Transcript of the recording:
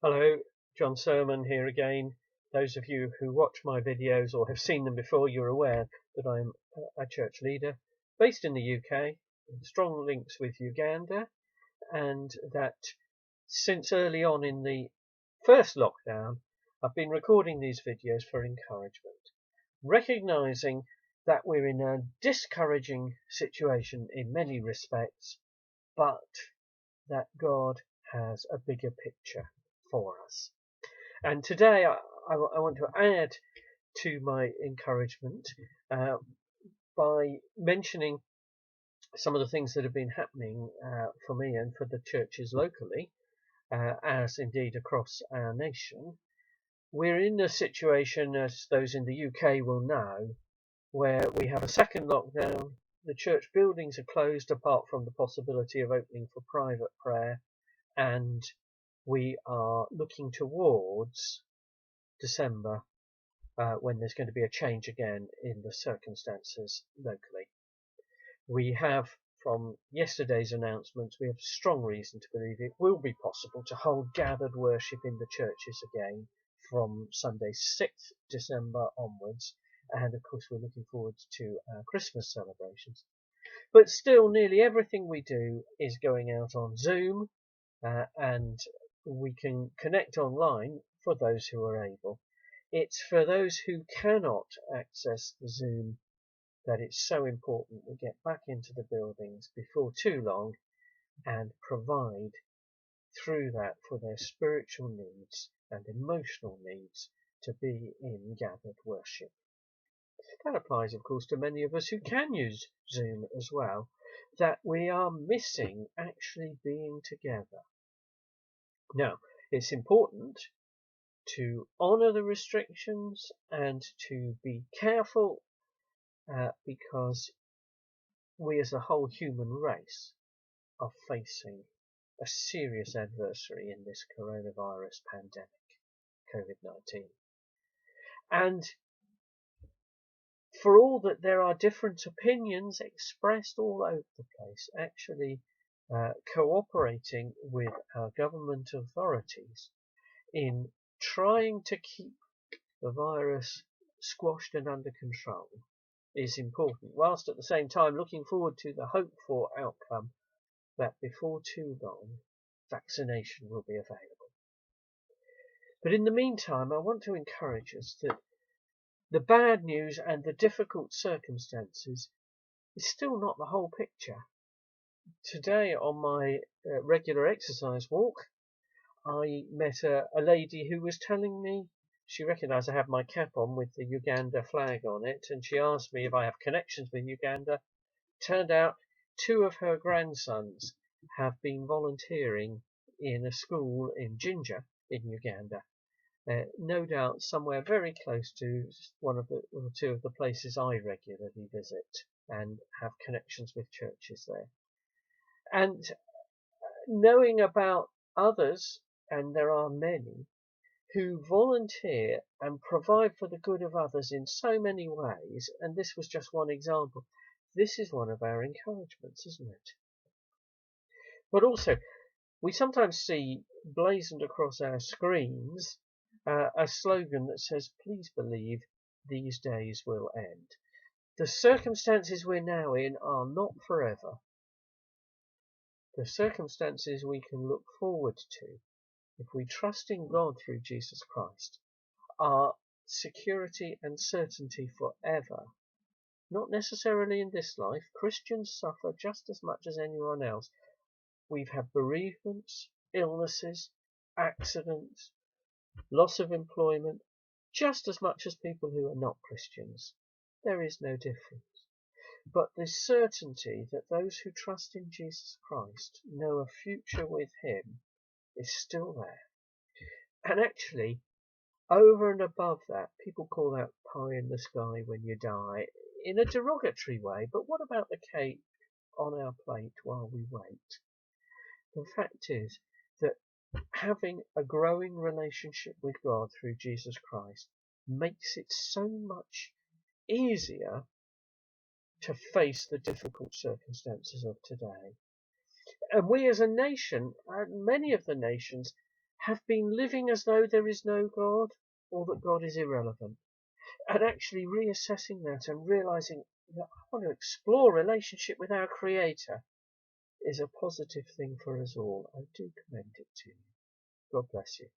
Hello, Jon Sermon here again. Those of you who watch my videos or have seen them before, you're aware that I'm a church leader based in the UK, with strong links with Uganda, and that since early on in the first lockdown, I've been recording these videos for encouragement, recognizing that we're in a discouraging situation in many respects, but that God has a bigger picture for us. And today I want to add to my encouragement by mentioning some of the things that have been happening for me and for the churches locally, as indeed across our nation. We're in a situation, as those in the UK will know, where we have a second lockdown. The church buildings are closed apart from the possibility of opening for private prayer, and we are looking towards December when there's going to be a change again in the circumstances locally. We have, from yesterday's announcements, we have strong reason to believe it will be possible to hold gathered worship in the churches again from Sunday 6th December onwards, and of course we're looking forward to our Christmas celebrations. But still, nearly everything we do is going out on Zoom, and we can connect online for those who are able. It's for those who cannot access the Zoom that it's so important we get back into the buildings before too long and provide through that for their spiritual needs and emotional needs to be in gathered worship. That applies, of course, to many of us who can use Zoom as well, that we are missing actually being together. Now, it's important to honour the restrictions and to be careful because we as a whole human race are facing a serious adversary in this coronavirus pandemic, COVID-19. And for all that there are different opinions expressed all over the place, actually cooperating with our government authorities in trying to keep the virus squashed and under control is important, whilst at the same time looking forward to the hoped for outcome that before too long vaccination will be available. But in the meantime, I want to encourage us that the bad news and the difficult circumstances is still not the whole picture. Today on my regular exercise walk, I met a lady who was telling me she recognised I have my cap on with the Uganda flag on it, and she asked me if I have connections with Uganda. Turned out 2 of her grandsons have been volunteering in a school in Jinja in Uganda. No doubt somewhere very close to one or 2 of the places I regularly visit and have connections with churches there. And knowing about others, and there are many, who volunteer and provide for the good of others in so many ways, and this was just one example. This is one of our encouragements, isn't it? But also, we sometimes see blazoned across our screens a slogan that says, "Please believe these days will end." The circumstances we're now in are not forever. The circumstances we can look forward to, if we trust in God through Jesus Christ, are security and certainty forever. Not necessarily in this life. Christians suffer just as much as anyone else. We've had bereavements, illnesses, accidents, loss of employment, just as much as people who are not Christians. There is no difference. But the certainty that those who trust in Jesus Christ know a future with him is still there. And actually, over and above that, people call that pie in the sky when you die in a derogatory way. But what about the cake on our plate while we wait? The fact is that having a growing relationship with God through Jesus Christ makes it so much easier to face the difficult circumstances of today. And we as a nation, many of the nations, have been living as though there is no God or that God is irrelevant. And actually reassessing that and realizing that I want to explore relationship with our Creator is a positive thing for us all. I do commend it to you. God bless you.